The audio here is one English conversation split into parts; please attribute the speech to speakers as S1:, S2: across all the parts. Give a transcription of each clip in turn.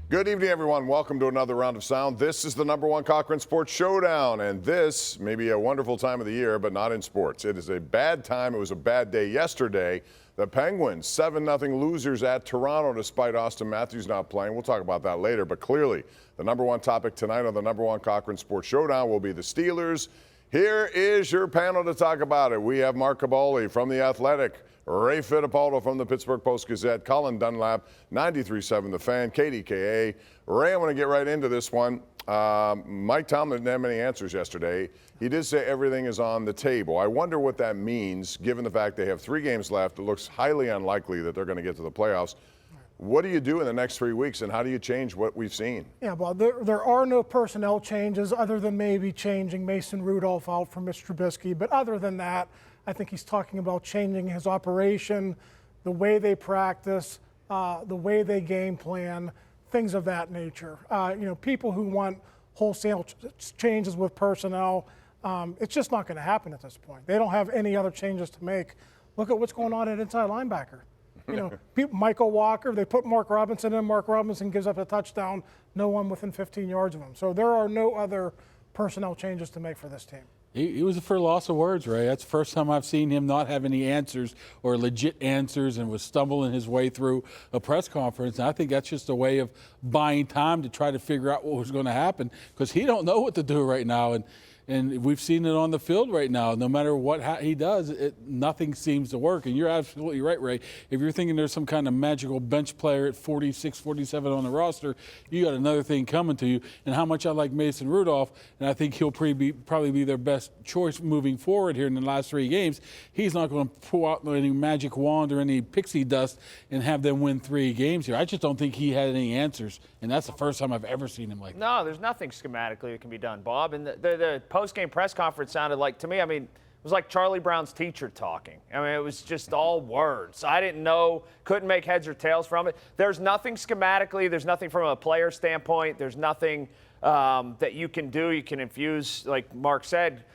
S1: Good evening, everyone. Welcome to another round of sound. This is the #1 Cochran Sports Showdown, and this may be a wonderful time of the year, but not in sports. It is a bad time. It was a bad day yesterday. The Penguins, 7-0 losers at Toronto despite Austin Matthews not playing. We'll talk about that later, but clearly the #1 topic tonight on the #1 Cochran Sports Showdown will be the Steelers. Here is your panel to talk about it. We have Mark Kaboly from The Athletic, Ray Fittipaldo from the Pittsburgh Post-Gazette, Colin Dunlap, 93.7 The Fan, KDKA. Ray, I want to get right into this one. Mike Tomlin didn't have many answers yesterday. He did say everything is on the table. I wonder what that means, given the fact they have 3 games left. It looks highly unlikely that they're going to get to the playoffs. What do you do in the next 3 weeks, and how do you change what we've seen?
S2: Yeah, well, there are no personnel changes other than maybe changing Mason Rudolph out for Mr. Trubisky. But other than that, I think he's talking about changing his operation, the way they practice, the way they game plan, things of that nature. People who want wholesale changes with personnel, it's just not going to happen at this point. They don't have any other changes to make. Look at what's going on at inside linebacker. Michael Walker, they put Mark Robinson in. Mark Robinson gives up a touchdown, no one within 15 yards of him. So there are no other personnel changes to make for this team.
S3: He was for loss of words, Ray. That's the first time I've seen him not have any answers or legit answers and was stumbling his way through a press conference. And I think that's just a way of buying time to try to figure out what was going to happen because he don't know what to do right now. And we've seen it on the field right now. No matter what he does, nothing seems to work. And you're absolutely right, Ray. If you're thinking there's some kind of magical bench player at 46, 47 on the roster, you got another thing coming to you. And how much I like Mason Rudolph, and I think he'll probably be their best choice moving forward here in the last 3 games. He's not going to pull out any magic wand or any pixie dust and have them win 3 games here. I just don't think he had any answers. And that's the first time I've ever seen him like that.
S4: No, there's nothing schematically that can be done, Bob. And the post-game press conference sounded like, to me, it was like Charlie Brown's teacher talking. It was just all words. I didn't know, couldn't make heads or tails from it. There's nothing schematically. There's nothing from a player standpoint. There's nothing that you can do. You can infuse, like Mark said,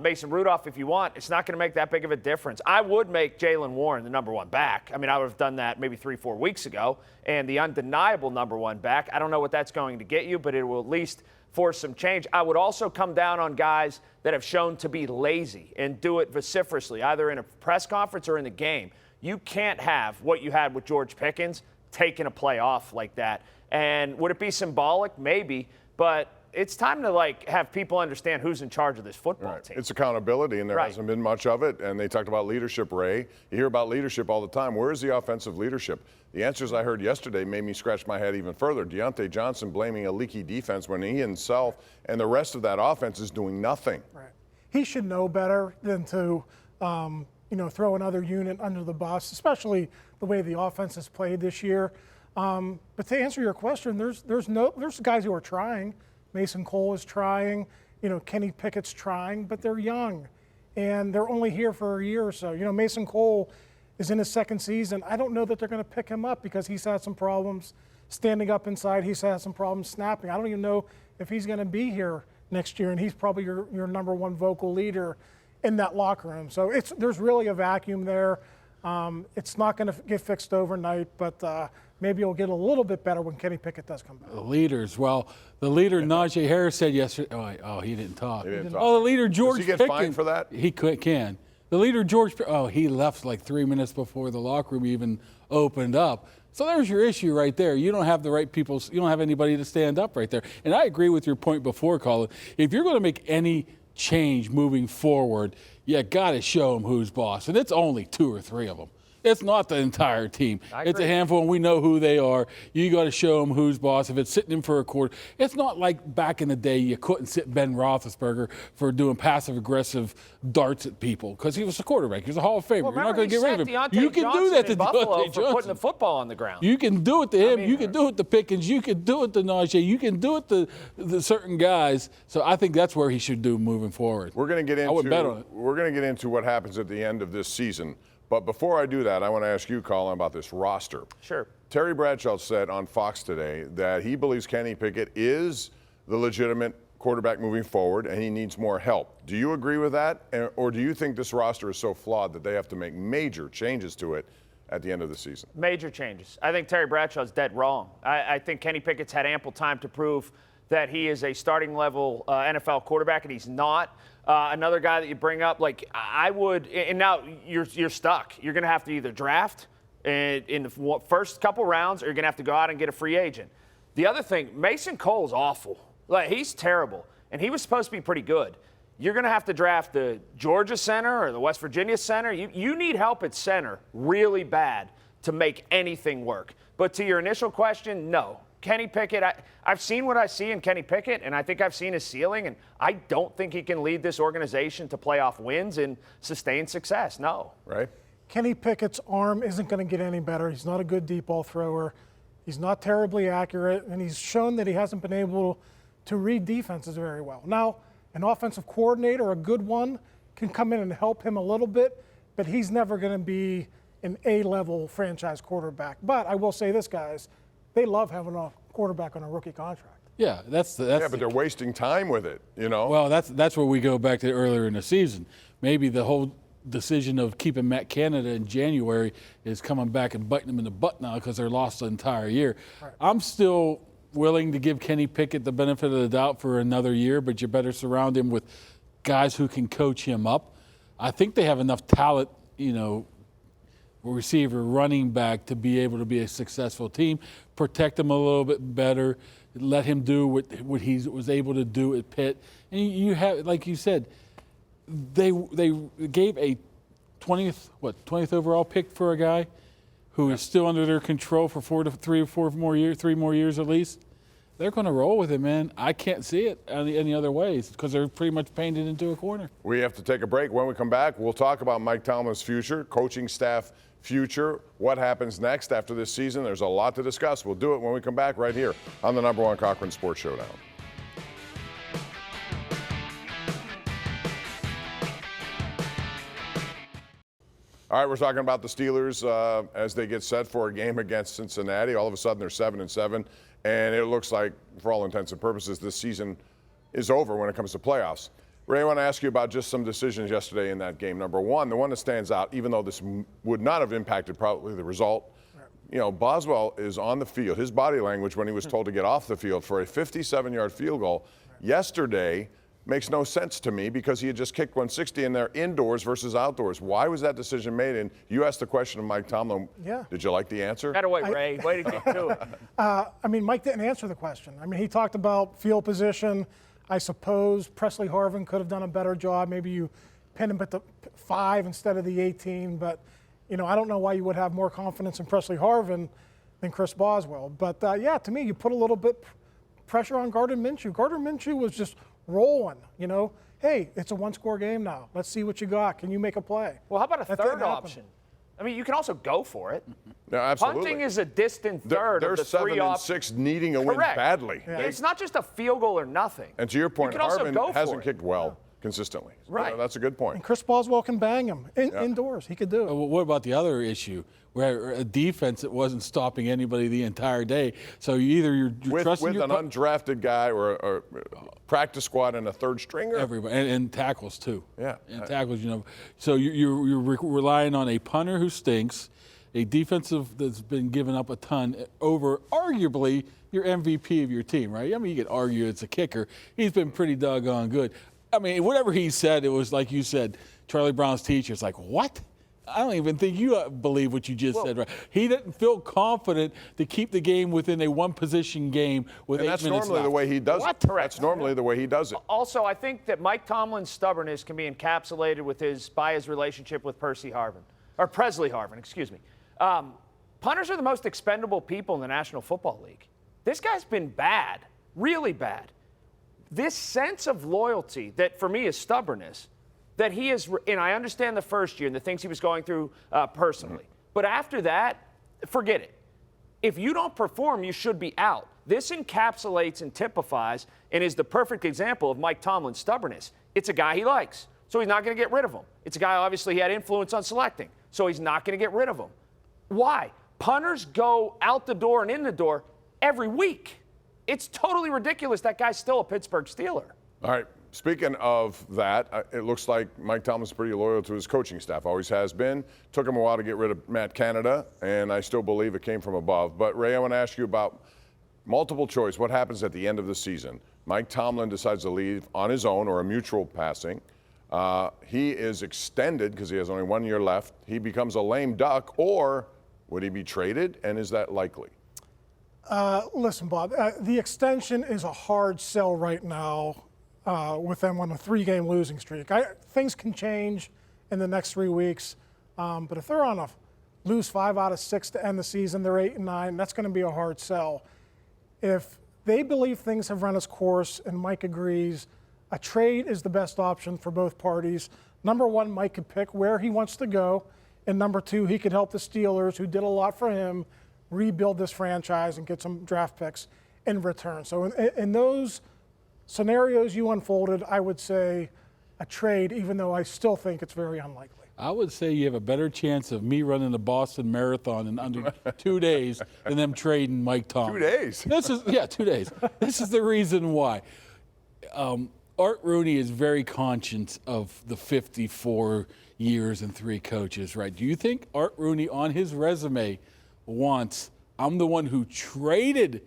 S4: Mason Rudolph if you want. It's not going to make that big of a difference. I would make Jaylen Warren the #1 back. I would have done that maybe 3-4 weeks ago. And the undeniable #1 back, I don't know what that's going to get you, but it will at least force some change. I would also come down on guys that have shown to be lazy and do it vociferously, either in a press conference or in the game. You can't have what you had with George Pickens taking a play off like that. And would it be symbolic? Maybe. But it's time to have people understand who's in charge of this football team.
S1: It's accountability, and there hasn't been much of it. And they talked about leadership, Ray. You hear about leadership all the time. Where is the offensive leadership? The answers I heard yesterday made me scratch my head even further. Deontay Johnson blaming a leaky defense when he himself and the rest of that offense is doing nothing.
S2: Right. He should know better than to throw another unit under the bus, especially the way the offense has played this year. But to answer your question, there's guys who are trying. Mason Cole is trying, Kenny Pickett's trying, but they're young and they're only here for a year or so. Mason Cole is in his 2nd season. I don't know that they're going to pick him up because he's had some problems standing up inside. He's had some problems snapping. I don't even know if he's going to be here next year, and he's probably your #1 vocal leader in that locker room. So there's really a vacuum there. It's not going to get fixed overnight, but maybe it'll get a little bit better when Kenny Pickett does come back.
S3: The leaders, the leader Najee Harris said yesterday. Oh, he didn't talk.
S1: He didn't talk.
S3: Oh, the leader George
S1: Does he get
S3: Pickens,
S1: fined for that?
S3: He can. The leader George. Oh, he left like 3 minutes before the locker room even opened up. So there's your issue right there. You don't have the right people. You don't have anybody to stand up right there. And I agree with your point before, Colin. If you're going to make any change moving forward, you got to show them who's boss. And it's only 2 or 3 of them. It's not the entire team. It's a handful, and we know who they are. You got to show them who's boss. If it's sitting in for a quarter, it's not like back in the day you couldn't sit Ben Roethlisberger for doing passive-aggressive darts at people because he was a quarterback. He was a Hall of Famer. You're not going to get rid of him.
S4: You can do that to Buffalo for putting the football on the ground.
S3: You can do it to him. You can do it to Pickens. You can do it to Najee. You can do it to the certain guys. So I think that's where he should do moving forward.
S1: We're going to get into.
S3: I would bet on it.
S1: We're going to get into what happens at the end of this season. But before I do that, I want to ask you, Colin, about this roster.
S4: Sure.
S1: Terry Bradshaw said on Fox today that he believes Kenny Pickett is the legitimate quarterback moving forward and he needs more help. Do you agree with that? Or do you think this roster is so flawed that they have to make major changes to it at the end of the season.
S4: Major changes. I think Terry Bradshaw's dead wrong. I think Kenny Pickett's had ample time to prove that he is a starting level NFL quarterback, and he's not. Another guy that you bring up, like I would, and now you're stuck. You're going to have to either draft in the first couple rounds, or you're going to have to go out and get a free agent. The other thing, Mason Cole's awful. Like, he's terrible, and he was supposed to be pretty good. You're going to have to draft the Georgia center or the West Virginia center. You need help at center really bad to make anything work. But to your initial question, no. Kenny Pickett, I've seen what I see in Kenny Pickett, and I think I've seen his ceiling, and I don't think he can lead this organization to playoff wins and sustain success. No.
S1: Right?
S2: Kenny Pickett's arm isn't going to get any better. He's not a good deep ball thrower. He's not terribly accurate, and he's shown that he hasn't been able to read defenses very well. Now, an offensive coordinator, a good one, can come in and help him a little bit, but he's never going to be an A-level franchise quarterback. But I will say this, guys, they love having a quarterback on a rookie contract.
S3: Yeah, that's
S1: Yeah, but they're wasting time with it, you know?
S3: Well, that's where we go back to earlier in the season. Maybe the whole decision of keeping Matt Canada in January is coming back and biting them in the butt now because they're lost the entire year. Right. I'm still willing to give Kenny Pickett the benefit of the doubt for another year, but you better surround him with guys who can coach him up. I think they have enough talent, receiver, running back, to be able to be a successful team. Protect him a little bit better. Let him do what he was able to do at Pitt. And you have, like you said, they gave a 20th overall pick for a guy who is still under their control for 3 more years at least. They're going to roll with it, man. I can't see it any other ways because they're pretty much painted into a corner.
S1: We have to take a break. When we come back, we'll talk about Mike Tomlin's future, coaching staff future, what happens next after this season. There's a lot to discuss. We'll do it when we come back right here on the #1 Cochran Sports Showdown. All right, we're talking about the Steelers as they get set for a game against Cincinnati. All of a sudden, they're 7-7, and it looks like, for all intents and purposes, this season is over when it comes to playoffs. Ray, I want to ask you about just some decisions yesterday in that game. Number one, the one that stands out, even though this would not have impacted probably the result, Boswell is on the field. His body language when he was told to get off the field for a 57-yard field goal yesterday makes no sense to me because he had just kicked 160 and they're indoors versus outdoors. Why was that decision made? And you asked the question of Mike Tomlin.
S2: Yeah.
S1: Did you like the answer?
S4: Got away, Ray. Way to get to it.
S2: Mike didn't answer the question. He talked about field position. I suppose Presley Harvin could have done a better job. Maybe you pin him at the 5 instead of the 18. But, I don't know why you would have more confidence in Presley Harvin than Chris Boswell. But, to me, you put a little bit pressure on Gardner Minshew. Gardner Minshew was just rolling, Hey, it's a one-score game now. Let's see what you got. Can you make a play?
S4: Well, how about a third option? You can also go for it.
S1: No, absolutely.
S4: Punting is a distant third of the 3 options.
S1: They're 7-6 needing a win badly.
S4: Yeah. It's not just a field goal or nothing.
S1: And to your point, Harvin hasn't kicked well.
S2: Yeah.
S1: Consistently.
S4: Right.
S1: That's a good point.
S2: And Chris Boswell can bang him indoors. He could do it.
S3: What about the other issue, where a defense that wasn't stopping anybody the entire day? So you're trusting
S1: with an undrafted guy or a practice squad and a third stringer.
S3: Everybody and tackles too.
S1: Yeah.
S3: And tackles, So you're relying on a punter who stinks, a defensive that's been given up a ton over arguably your MVP of your team, right? You could argue it's a kicker. He's been pretty doggone good. Whatever he said, it was like you said, Charlie Brown's teacher. It's like, what? I don't even think you believe what you just said, right? He didn't feel confident to keep the game within a one-position game with 8 minutes left.
S1: And that's normally the way he does it. That's normally the way he does it.
S4: Also, I think that Mike Tomlin's stubbornness can be encapsulated by his relationship with Presley Harvin, excuse me. Punters are the most expendable people in the National Football League. This guy's been bad, really bad. This sense of loyalty that, for me, is stubbornness, that he is, and I understand the first year and the things he was going through personally, but after that, forget it. If you don't perform, you should be out. This encapsulates and typifies and is the perfect example of Mike Tomlin's stubbornness. It's a guy he likes, so he's not going to get rid of him. It's a guy, obviously, he had influence on selecting, so he's not going to get rid of him. Why? Punters go out the door and in the door every week. It's totally ridiculous that guy's still a Pittsburgh Steeler.
S1: All right, Speaking of that, it looks like Mike Tomlin's pretty loyal to his coaching staff, always has been. Took him a while to get rid of Matt Canada, and I still believe it came from above. But, Ray, I want to ask you about multiple choice. What happens at the end of the season? Mike Tomlin decides to leave on his own or a mutual passing. He is extended because he has only 1 year left. He becomes a lame duck, or would he be traded, and is that likely?
S2: Listen, Bob, the extension is a hard sell right now with them on a 3-game losing streak. Things can change in the next 3 weeks, but if they're on a lose 5 out of 6 to end the season, they're 8-9, that's going to be a hard sell. If they believe things have run its course and Mike agrees, a trade is the best option for both parties. Number one, Mike could pick where he wants to go, and number two, he could help the Steelers, who did a lot for him, rebuild this franchise and get some draft picks in return. So in those scenarios you unfolded, I would say a trade, even though I still think it's very unlikely.
S3: I would say you have a better chance of me running the Boston Marathon in under 2 days than them trading Mike Tomlin.
S1: 2 days?
S3: 2 days. This is the reason why. Art Rooney is very conscious of the 54 years and 3 coaches, right? Do you think Art Rooney on his resume wants, I'm the one who traded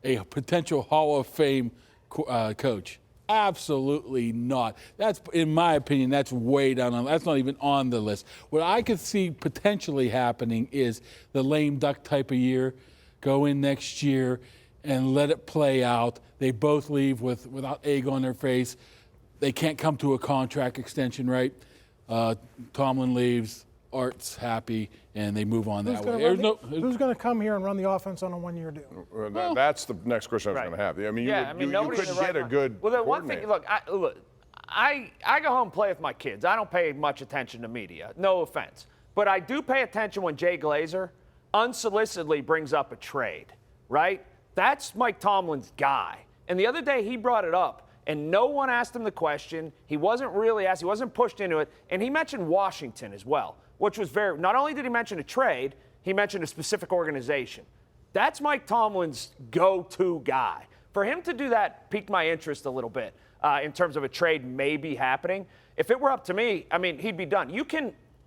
S3: a potential Hall of Fame coach? Absolutely not. That's, in my opinion, that's way down on, that's not even on the list. What I could see potentially happening is the lame duck type of year, go in next year and let it play out. They both leave without egg on their face. They can't come to a contract extension, right? Tomlin leaves, Art's happy, and they move on that way.
S2: Who's going to come here and run the offense on a 1-year deal?
S1: That's the next question I was going to have. I mean, you could get a good
S4: Well, the one
S1: coordinator.
S4: thing, look, I go home and play with my kids. I don't pay much attention to media. No offense. But I do pay attention when Jay Glazer unsolicitedly brings up a trade, right? That's Mike Tomlin's guy. And the other day he brought it up, and no one asked him the question. He wasn't really asked. He wasn't pushed into it. And he mentioned Washington as well, which was very – not only did he mention a trade, he mentioned a specific organization. That's Mike Tomlin's go-to guy. For him to do that piqued my interest a little bit in terms of a trade maybe happening. If it were up to me, I mean, he'd be done.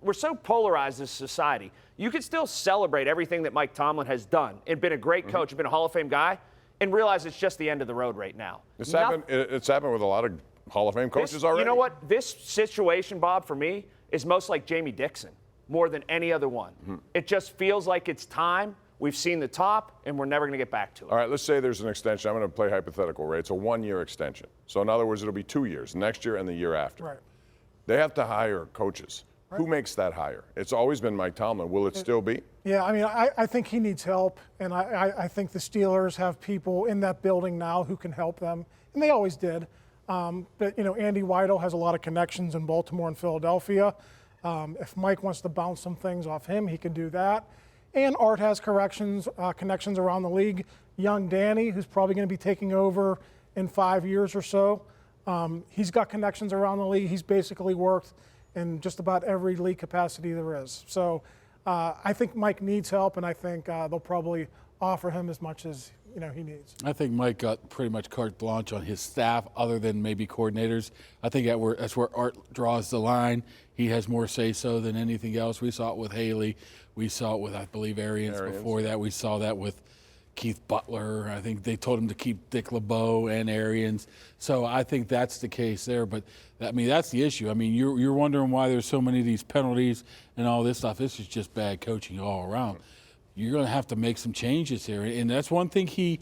S4: We're so polarized as a society. You can still celebrate everything that Mike Tomlin has done and been a great coach, and been a Hall of Fame guy, and realize it's just the end of the road right now.
S1: It's happened with a lot of Hall of Fame coaches already.
S4: You know what? This situation, Bob, for me, is most like Jamie Dixon more than any other one. It just feels like it's time. We've seen the top, and we're never going to get back to it.
S1: All right, let's say there's an extension. I'm going to play hypothetical, Ray. It's a 1-year extension. So, in other words, it'll be 2 years, next year and the year after.
S2: Right.
S1: They have to hire coaches. Right. Who makes that hire? It's always been Mike Tomlin. Will it still be?
S2: Yeah, I mean, I think he needs help, and I think the Steelers have people in that building now who can help them, and they always did. But, Andy Weidel has a lot of connections in Baltimore and Philadelphia. If Mike wants to bounce some things off him, he can do that. And Art has connections around the league. Young Danny, who's probably going to be taking over in 5 years or so, he's got connections around the league. He's basically worked in just about every league capacity there is. So I think Mike needs help, and I think they'll probably offer him as much as he needs.
S3: I think Mike got pretty much carte blanche on his staff, other than maybe coordinators. I think that's where Art draws the line. He has more say-so than anything else. We saw it with Haley. We saw it with, I believe, Arians before that. We saw that with Keith Butler. I think they told him to keep Dick LeBeau and Arians. So I think that's the case there. But, that's the issue. I mean, you're wondering why there's so many of these penalties and all this stuff. This is just bad coaching all around. You're going to have to make some changes here. And that's one thing he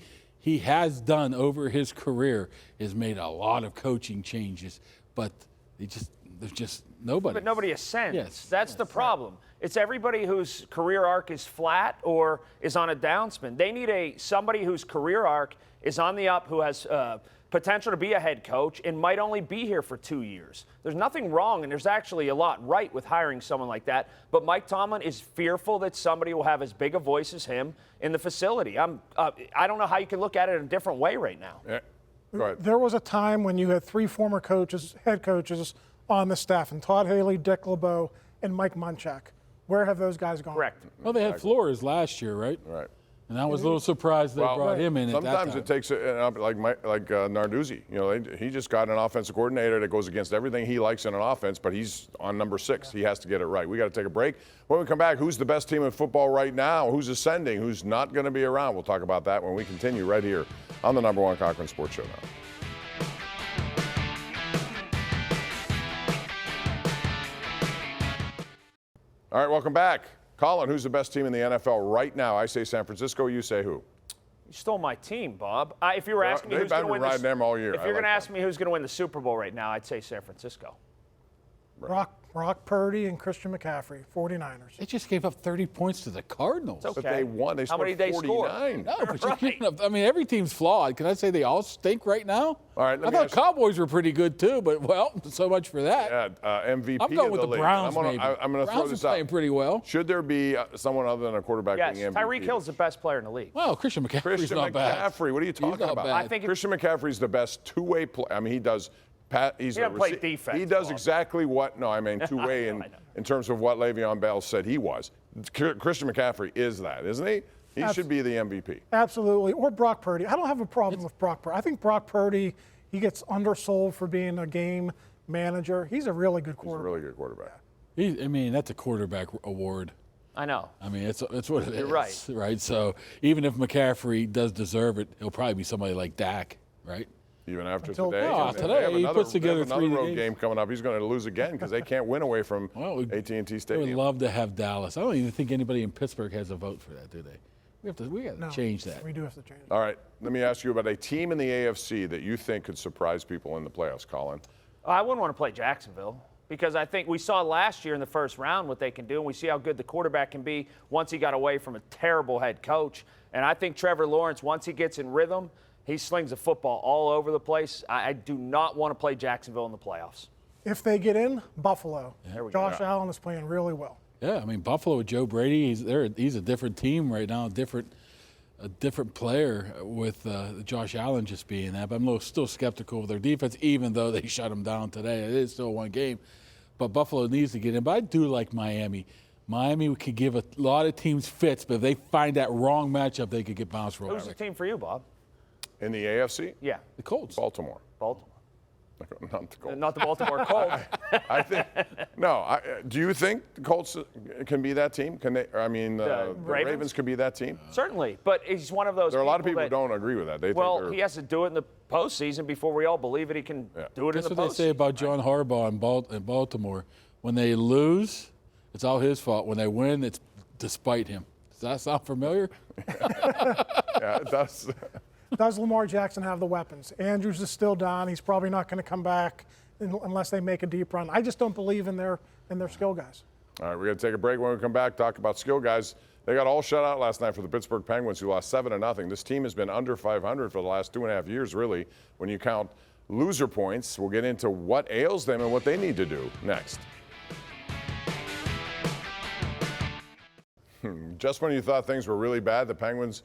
S3: has done over his career, is made a lot of coaching changes. But there's just nobody.
S4: But nobody ascends.
S3: Yes.
S4: That's the problem. It's everybody whose career arc is flat or is on a downspin. They need somebody whose career arc is on the up, who has potential to be a head coach and might only be here for 2 years. There's nothing wrong, and there's actually a lot right with hiring someone like that. But Mike Tomlin is fearful that somebody will have as big a voice as him in the facility. I don't know how you can look at it in a different way right now.
S1: Yeah. Go ahead.
S2: There was a time when you had 3 former head coaches on the staff, and Todd Haley, Dick LeBeau, and Mike Munchak. Where have those guys gone?
S4: Correct.
S3: Well, they had Flores last year, right?
S1: Right.
S3: And I was a little surprised they brought him in at that
S1: Sometimes
S3: time.
S1: it takes like Narduzzi. You know, he just got an offensive coordinator that goes against everything he likes in an offense, but he's on number 6. He has to get it right. We got to take a break. When we come back, who's the best team in football right now? Who's ascending? Who's not going to be around? We'll talk about that when we continue right here on the #1 Cochran Sports Showdown. All right, welcome back. Colin, who's the best team in the NFL right now? I say San Francisco. You say who?
S4: You stole my team, Bob. If you were asking me who's going to win
S1: riding them all year.
S4: If you're going to ask me who's going to win the Super Bowl right now, I'd say San Francisco.
S2: Brock Purdy and Christian McCaffrey, 49ers.
S3: They just gave up 30 points to the Cardinals.
S4: It's okay.
S1: But they won. They
S4: How
S1: scored
S4: many did they
S1: 49.
S3: No, but you're giving up. I mean, every team's flawed. Can I say they all stink right now?
S1: All right,
S3: I thought Cowboys were pretty good too, but well, so much for that.
S1: Yeah, MVP
S3: I'm going
S1: of
S3: with the
S1: league.
S3: Browns.
S1: I'm
S3: maybe.
S1: going to throw
S3: Browns
S1: this
S3: are playing
S1: out.
S3: pretty well.
S1: Should there be someone other than a quarterback
S4: Yes,
S1: being MVP?
S4: Tyreek Hill's the best player in the league.
S3: Well, Christian McCaffrey's
S1: Christian
S3: not bad.
S1: McCaffrey. What are you talking
S3: not
S1: about?
S3: bad.
S4: I think
S1: Christian McCaffrey's the best two-way player. I mean, he does. He's
S4: He doesn't play defense,
S1: He does
S4: Bob.
S1: exactly what. No, I mean two-way in terms of what Le'Veon Bell said he was. Christian McCaffrey is that, isn't he? He should be the MVP.
S2: Absolutely. Or Brock Purdy. I don't have a problem with Brock Purdy. I think Brock Purdy, he gets undersold for being a game manager. He's a really good
S1: He's a
S2: quarterback.
S1: really good quarterback.
S3: I mean, that's a quarterback award.
S4: I know.
S3: I mean, it's what it is.
S4: You're right.
S3: Right. So even if McCaffrey does deserve it, he'll probably be somebody like Dak, right?
S1: Even after
S2: Until-
S1: today.
S2: Oh,
S1: And
S3: today
S1: they have
S3: he puts
S1: they have
S3: together
S1: another
S3: 3
S1: road
S3: games.
S1: game coming up. He's going to lose again because they can't win away from
S3: Well,
S1: AT&T
S3: They would
S1: Stadium.
S3: love to have Dallas. I don't even think anybody in Pittsburgh has a vote for that, do they? We got to
S2: No,
S3: change that.
S2: We do have to change it.
S1: All right, let me ask you about a team in the AFC that you think could surprise people in the playoffs, Colin.
S4: I wouldn't want to play Jacksonville because I think we saw last year in the first round what they can do, and we see how good the quarterback can be once he got away from a terrible head coach. And I think Trevor Lawrence, once he gets in rhythm, he slings the football all over the place. I do not want to play Jacksonville in the playoffs.
S2: If they get in, Buffalo.
S4: There we go.
S2: Josh Allen is playing really well.
S3: Yeah, I mean Buffalo with Joe Brady, he's a different team right now, a different player with Josh Allen just being that. But I'm still skeptical of their defense, even though they shut them down today. It is still one game, but Buffalo needs to get in. But I do like Miami. Miami could give a lot of teams fits, but if they find that wrong matchup, they could get bounced real
S4: Who's the
S3: quick.
S4: team for you, Bob?
S1: In the AFC?
S4: Yeah,
S3: The Colts.
S1: Baltimore.
S4: Baltimore.
S1: Not the Colts.
S4: Not the Baltimore Colts.
S1: I think no. Do you think the Colts can be that team? Can they? I mean, the Ravens can be that team.
S4: Certainly, but he's one of those.
S1: There are a lot of people
S4: that,
S1: who don't agree with that. They
S4: Well,
S1: think
S4: he has to do it in the postseason before we all believe that he can do it
S3: That's
S4: in the
S3: what
S4: postseason.
S3: they say about John Harbaugh in Baltimore. When they lose, it's all his fault. When they win, it's despite him. Does that sound familiar?
S1: yeah, it does.
S2: Does Lamar Jackson have the weapons? Andrews is still down. He's probably not going to come back unless they make a deep run. I just don't believe in their skill guys.
S1: All right, we're going to take a break. When we come back, talk about skill guys. They got all shut out last night for the Pittsburgh Penguins, who lost 7-0. This team has been under 500 for the last 2.5 years, really, when you count loser points. We'll get into what ails them and what they need to do next. Just when you thought things were really bad, the Penguins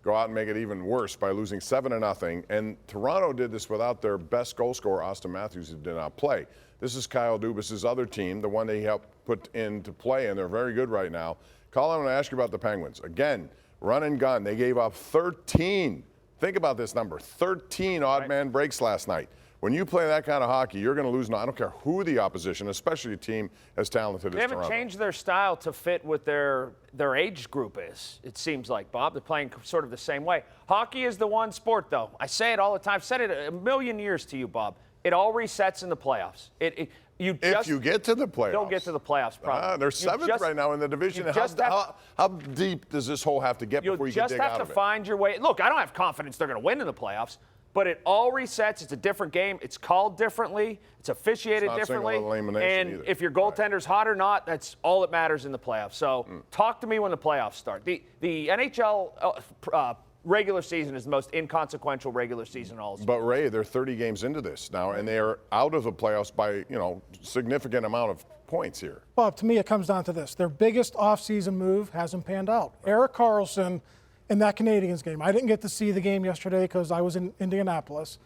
S1: go out and make it even worse by losing 7-0. And Toronto did this without their best goal scorer, Austin Matthews, who did not play. This is Kyle Dubas's other team, the one they helped put into play, and they're very good right now. Colin, I'm going to ask you about the Penguins. Again, run and gun. They gave up 13. Think about this number, 13 odd man breaks last night. When you play that kind of hockey, you're going to lose. I don't care who the opposition, especially a team as talented
S4: They
S1: as
S4: haven't
S1: Toronto.
S4: changed their style to fit what their age group is, it seems like, Bob. They're playing sort of the same way. Hockey is the one sport, though. I say it all the time. I've said it a million years to you, Bob. It all resets in the playoffs.
S1: If you get to the playoffs.
S4: Don't get to the playoffs, probably.
S1: They're seventh right now in the division. How deep does this hole have to get before you can dig out of it?
S4: You just have to find your way. Look, I don't have confidence they're going to win in the playoffs, but it all resets. It's a different game. It's called differently. It's officiated differently.
S1: Single elimination
S4: and
S1: either.
S4: if your goaltender's hot or not, that's all that matters in the playoffs. So talk to me when the playoffs start. The NHL regular season is the most inconsequential regular season in all of sports.
S1: But Ray, they're 30 games into this now, and they are out of the playoffs by significant amount of points here.
S2: Bob, to me, it comes down to this. Their biggest offseason move hasn't panned out. Erik Karlsson in that Canadiens game. I didn't get to see the game yesterday because I was in Indianapolis.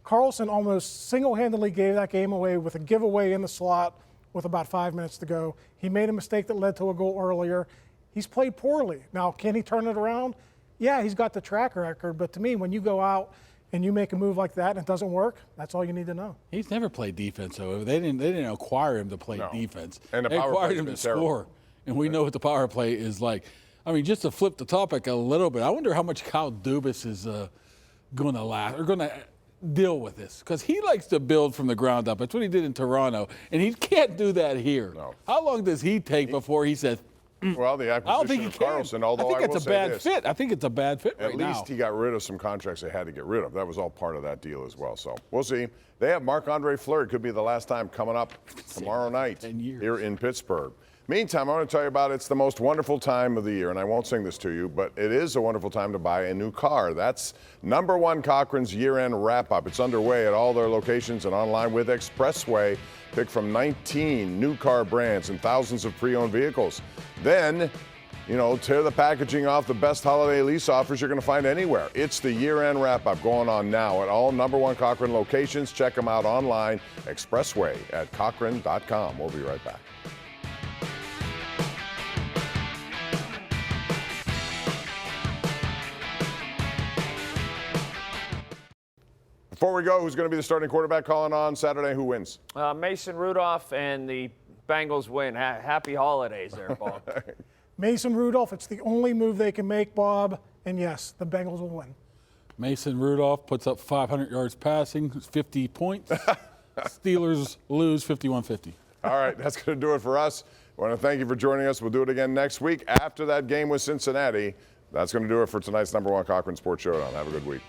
S2: Karlsson almost single-handedly gave that game away with a giveaway in the slot with about 5 minutes to go. He made a mistake that led to a goal earlier. He's played poorly. Now, can he turn it around? yeah, he's got the track record, but to me, when you go out and you make a move like that and it doesn't work, that's all you need to know.
S3: He's never played defense, though. They didn't acquire him to play
S1: No.
S3: defense.
S1: And the
S3: they
S1: power
S3: acquired
S1: play's
S3: him
S1: been
S3: to
S1: terrible.
S3: score. And we know what the power play is like. I mean, just to flip the topic a little bit, I wonder how much Kyle Dubas is going to deal with this, because he likes to build from the ground up. That's what he did in Toronto, and he can't do that here.
S1: No.
S3: How long does he take before he says,
S1: Well, the
S3: I don't think
S1: acquisition
S3: he
S1: of
S3: can.
S1: Carlson, although
S3: I think
S1: will
S3: it's a
S1: say
S3: bad
S1: this,
S3: fit. I think it's a bad fit
S1: at
S3: right
S1: least
S3: now.
S1: he got rid of some contracts they had to get rid of. That was all part of that deal as well. So we'll see. They have Marc-Andre Fleury. Could be the last time coming up tomorrow night
S3: 10 years.
S1: here in Pittsburgh. Meantime, I want to tell you about it's the most wonderful time of the year, and I won't sing this to you, but it is a wonderful time to buy a new car. That's number one Cochran's year-end wrap-up. It's underway at all their locations and online with Expressway. Pick from 19 new car brands and thousands of pre-owned vehicles. Then, tear the packaging off the best holiday lease offers you're going to find anywhere. It's the year-end wrap-up going on now at all number one Cochran locations. Check them out online, Expressway at Cochran.com. We'll be right back. Before we go, who's going to be the starting quarterback calling on Saturday? Who wins?
S4: Mason Rudolph and the Bengals win. Happy holidays there, Bob.
S2: Mason Rudolph, it's the only move they can make, Bob, and yes, the Bengals will win.
S3: Mason Rudolph puts up 500 yards passing, 50 points. Steelers lose 51-50.
S1: All right, that's going to do it for us. I want to thank you for joining us. We'll do it again next week after that game with Cincinnati. That's going to do it for tonight's number one Cochran Sports Showdown. Have a good week.